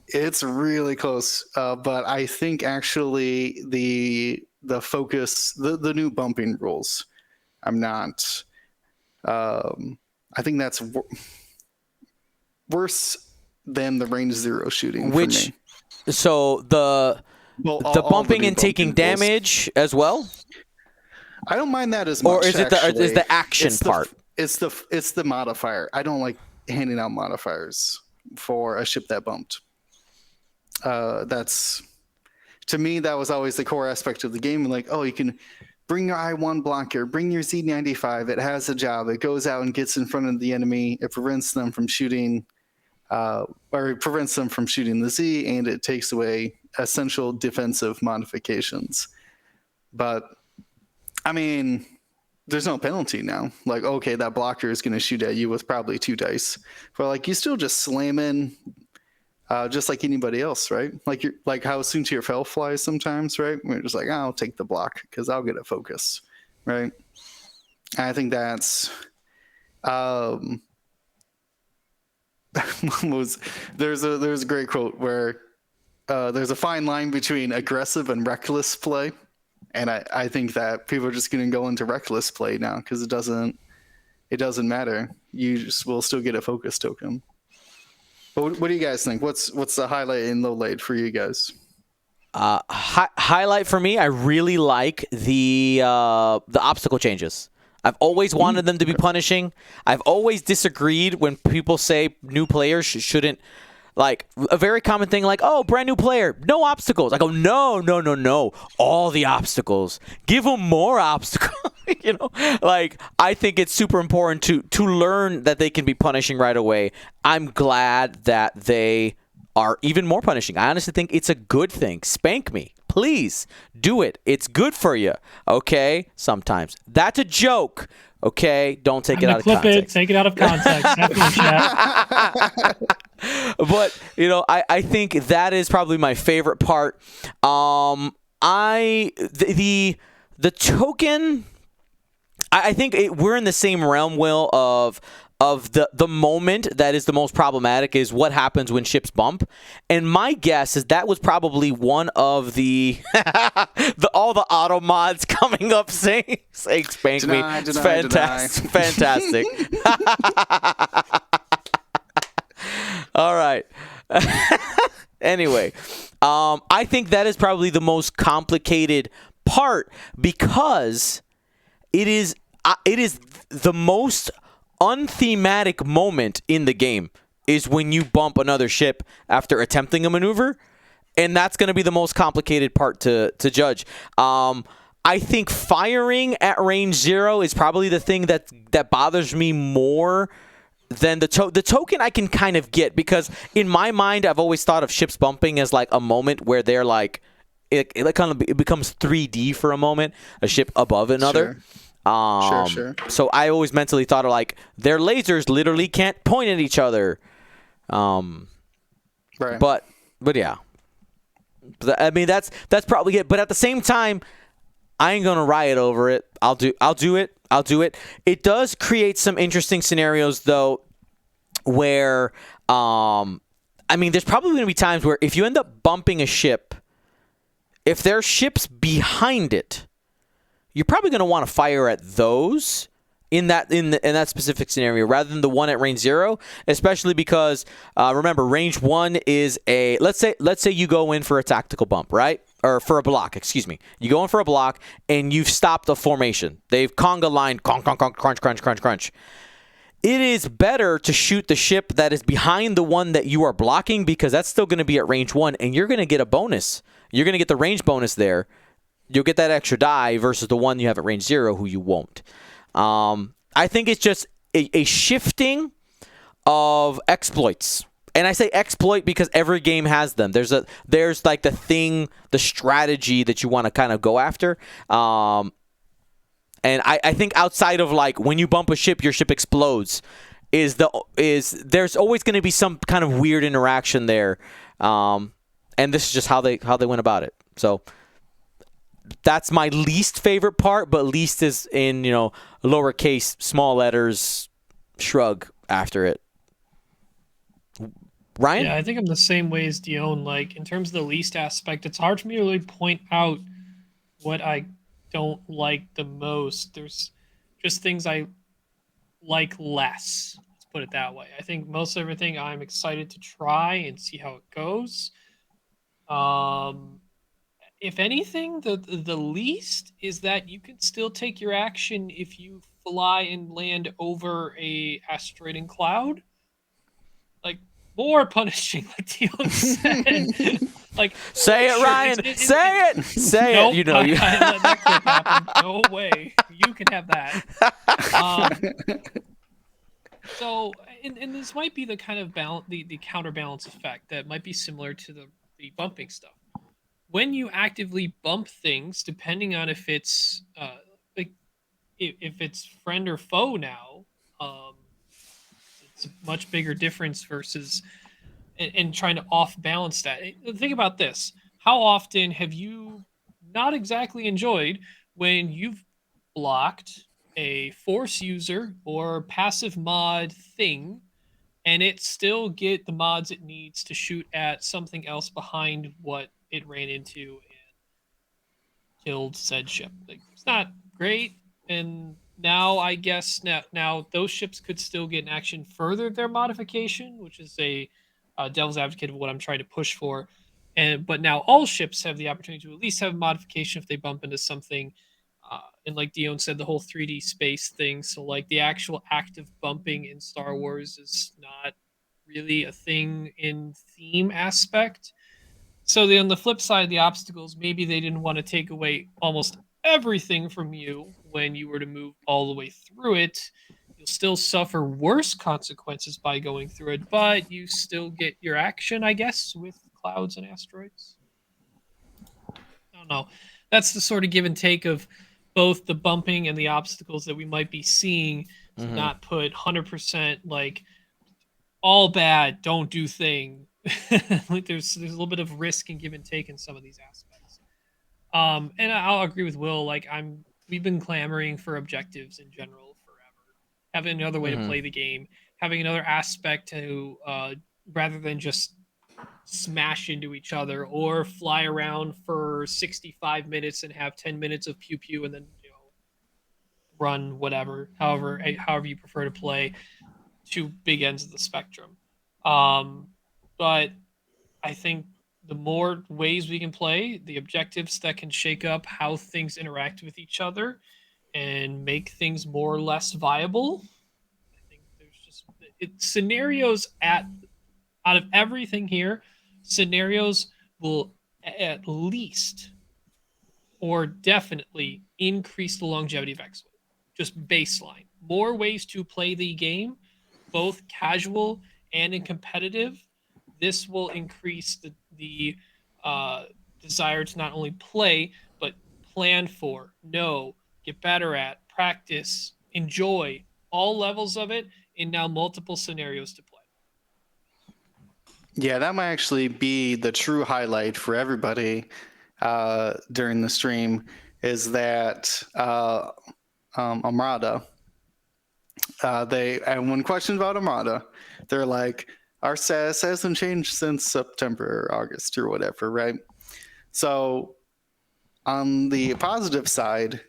it's really close. But I think actually the focus, the new bumping rules, I'm not. I think that's worse than the range 0 shooting. Which, for me. so the bumping and taking damage as well, I don't mind that as much. or is it the action part? It's the modifier. I don't like handing out modifiers for a ship that bumped. That's, to me, that was always the core aspect of the game. Like, oh, you can bring your I-1 blocker, bring your Z95. It has a job. It goes out and gets in front of the enemy. It prevents them from shooting, or it prevents them from shooting the Z, and it takes away essential defensive modifications. But I mean, there's no penalty now. Like, okay, that blocker is going to shoot at you with probably 2 dice, but like you still just slam in. Just like anybody else, right? Like how soon to your fell flies sometimes, right? We're just like, I'll take the block because I'll get a focus, right? And I think that's there's a great quote where there's a fine line between aggressive and reckless play, and I think that people are just going to go into reckless play now because it doesn't matter. You just will still get a focus token. What do you guys think? What's the highlight and low light for you guys? Highlight for me, I really like the obstacle changes. I've always wanted them to be punishing. I've always disagreed when people say new players shouldn't. Like, a very common thing, like, oh, brand new player, no obstacles. I go, no. All the obstacles. Give them more obstacles. Like, I think it's super important to learn that they can be punishing right away. I'm glad that they are even more punishing. I honestly think it's a good thing. Spank me. Please do it. It's good for you. Okay? Sometimes. That's a joke. Okay? Don't take it out of context. Take it out of context. Definitely, chat. But I think that is probably my favorite part. The token, I think we're in the same realm, Will, of the moment that is the most problematic is what happens when ships bump. And my guess is that was probably one of the all the auto mods coming up saying spank me. It's fantastic. Fantastic. All right. Anyway, I think that is probably the most complicated part because it is the most unthematic moment in the game is when you bump another ship after attempting a maneuver, and that's going to be the most complicated part to judge. I think firing at range 0 is probably the thing that bothers me more than the token. I can kind of get because in my mind I've always thought of ships bumping as like a moment where they're like it becomes 3D for a moment, a ship above another. Sure. So I always mentally thought of like their lasers literally can't point at each other. Right. But yeah. I mean that's probably it. But at the same time, I ain't gonna riot over it. I'll do it. It does create some interesting scenarios though, where there's probably gonna be times where if you end up bumping a ship, if there are ships behind it, you're probably gonna want to fire at those in that specific scenario rather than the one at range 0, especially because remember range 1 is a let's say you go in for a tactical bump, right? Or for a block, excuse me. You go in for a block and you've stopped a formation. They've conga line, crunch. It is better to shoot the ship that is behind the one that you are blocking because that's still going to be at range 1 and you're going to get a bonus. You're going to get the range bonus there. You'll get that extra die versus the one you have at range 0 who you won't. I think it's just a shifting of exploits. And I say exploit because every game has them. There's like the strategy that you want to kind of go after. And I think outside of like when you bump a ship, your ship explodes. is there's always going to be some kind of weird interaction there, and this is just how they went about it. So that's my least favorite part, but least is in lowercase small letters shrug after it. Ryan? Yeah, I think I'm the same way as Dion. Like, in terms of the least aspect, it's hard for me to really point out what I don't like the most. There's just things I like less. Let's put it that way. I think most everything I'm excited to try and see how it goes. Um, if anything, the least is that you can still take your action if you fly and land over a asteroid and cloud. Like, more punishing, like Dion said. Like, Say it, sure, Ryan. Say it. Say nope, it. that can't happen. No way. You can have that. So, and this might be the kind of the counterbalance effect that might be similar to the bumping stuff. When you actively bump things, depending on if it's like if it's friend or foe now, it's a much bigger difference versus and trying to off balance that. Think about this: how often have you not exactly enjoyed when you've blocked a force user or passive mod thing, and it still get the mods it needs to shoot at something else behind what it ran into and killed said ship? Like, it's not great. And now I guess now those ships could still get in action further their modification, which is a devil's advocate of what I'm trying to push for. But now all ships have the opportunity to at least have a modification if they bump into something. And like Dion said, the whole 3D space thing. So like the actual active bumping in Star Wars is not really a thing in theme aspect. So on the flip side, the obstacles, maybe they didn't want to take away almost everything from you when you were to move all the way through it. You'll still suffer worse consequences by going through it, but you still get your action, I guess, with clouds and asteroids. I don't know. That's the sort of give and take of both the bumping and the obstacles that we might be seeing to not put 100% like all bad, don't do thing. Like there's a little bit of risk and give and take in some of these aspects. And I'll agree with Will. Like we've been clamoring for objectives in general forever. Having another way to play the game, having another aspect to rather than just smash into each other or fly around for 65 minutes and have 10 minutes of pew pew and then run whatever, however you prefer to play. Two big ends of the spectrum. But I think the more ways we can play, the objectives that can shake up how things interact with each other and make things more or less viable. I think there's just scenarios out of everything here, scenarios will at least or definitely increase the longevity of X-Wing. Just baseline. More ways to play the game, both casual and in competitive. This will increase the desire to not only play, but plan for, know, get better at, practice, enjoy all levels of it, and now multiple scenarios to play. Yeah, that might actually be the true highlight for everybody during the stream is that Armada. And when questioned about Armada, they're like, our status hasn't changed since September or August or whatever, right? So on the positive side,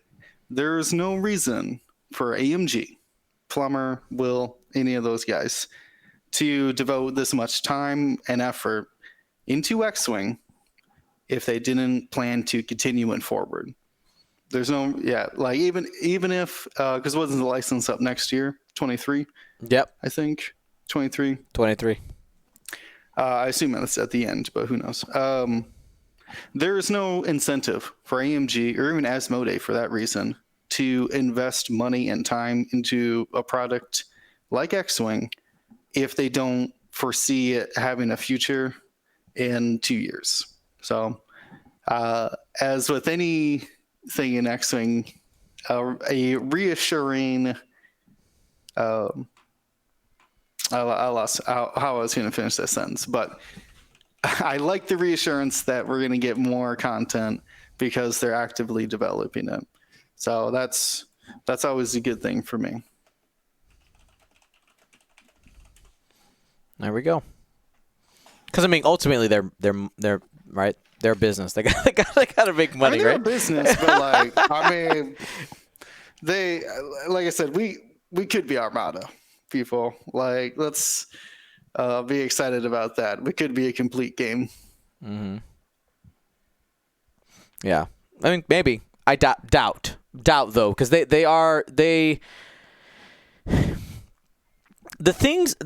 there's no reason for AMG, Plumber, Will, any of those guys to devote this much time and effort into X-Wing if they didn't plan to continue it forward. There's no, like even if, because wasn't the license up next year, 23? Yep. I think 23. 23. I assume that's at the end, but who knows? There is no incentive for AMG or even Asmodee for that reason to invest money and time into a product like X-Wing if they don't foresee it having a future in 2 years. So, as with anything in X-Wing, a reassuring I lost how I was going to finish that sentence, but I like the reassurance that we're going to get more content because they're actively developing it. So that's always a good thing for me. There we go. Because I mean, ultimately, they're right. They're a business. They got to make money, I mean, they're right? a business, but like, I mean, they, like I said, we could be Armada, people. Like, let's be excited about that. We could be a complete game. Mm-hmm. Yeah, I mean, maybe. I doubt though, because the things.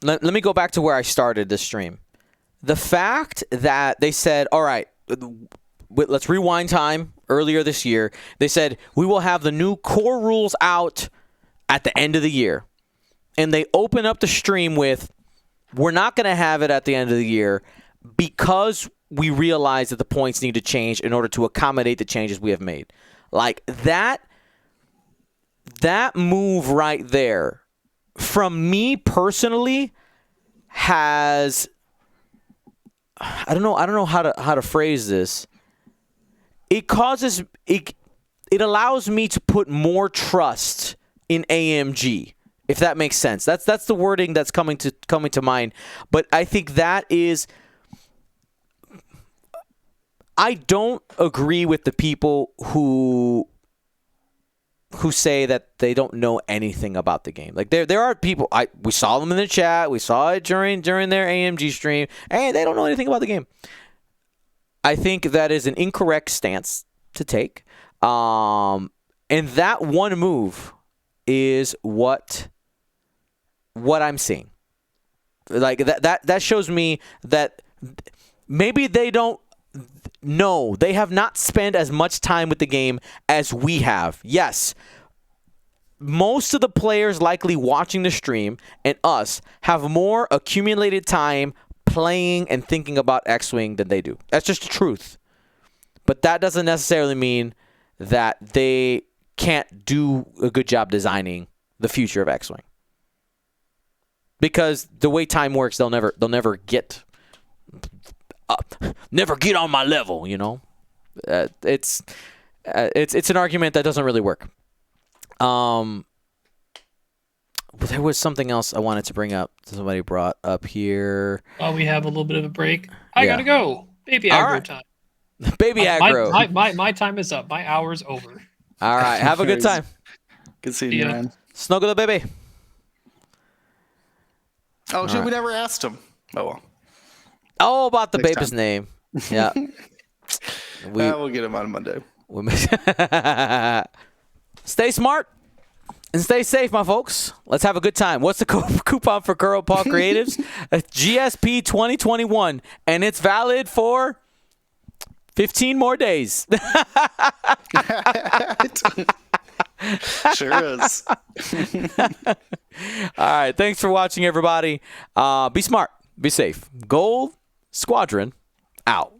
Let me go back to where I started this stream. The fact that they said, all right, let's rewind time earlier this year. They said, we will have the new core rules out at the end of the year. And they open up the stream with, we're not going to have it at the end of the year because we realize that the points need to change in order to accommodate the changes we have made. Like that move right there, from me personally, has, I don't know how to phrase this. It allows me to put more trust in AMG, if that makes sense. That's the wording that's coming to mind. But I think that is, I don't agree with the people who say that they don't know anything about the game. Like there are people, we saw them in the chat, we saw it during their AMG stream, and they don't know anything about the game. I think that is an incorrect stance to take. And that one move is what I'm seeing. Like that shows me that maybe they don't know. They have not spent as much time with the game as we have. Yes, most of the players likely watching the stream and us have more accumulated time playing and thinking about X-Wing than they do. That's just the truth. But that doesn't necessarily mean that they can't do a good job designing the future of X-Wing. Because the way time works, they'll never get on my level, you know. It's an argument that doesn't really work. There was something else I wanted to bring up. Somebody brought up here. While we have a little bit of a break, I gotta go. Baby aggro time. Baby aggro. My time is up. My hour's over. All right. Have a good time. Good seeing you, man. Snuggle the baby. Oh, shit, we never asked him. Oh, well. Oh, about the Next baby's time. name. Yeah. We'll get him on Monday. Stay smart and stay safe, my folks. Let's have a good time. What's the coupon for Curl Paw Creatives? GSP 2021, and it's valid for 15 more days. Sure is. All right. Thanks for watching, everybody. Be smart. Be safe. Gold Squadron out.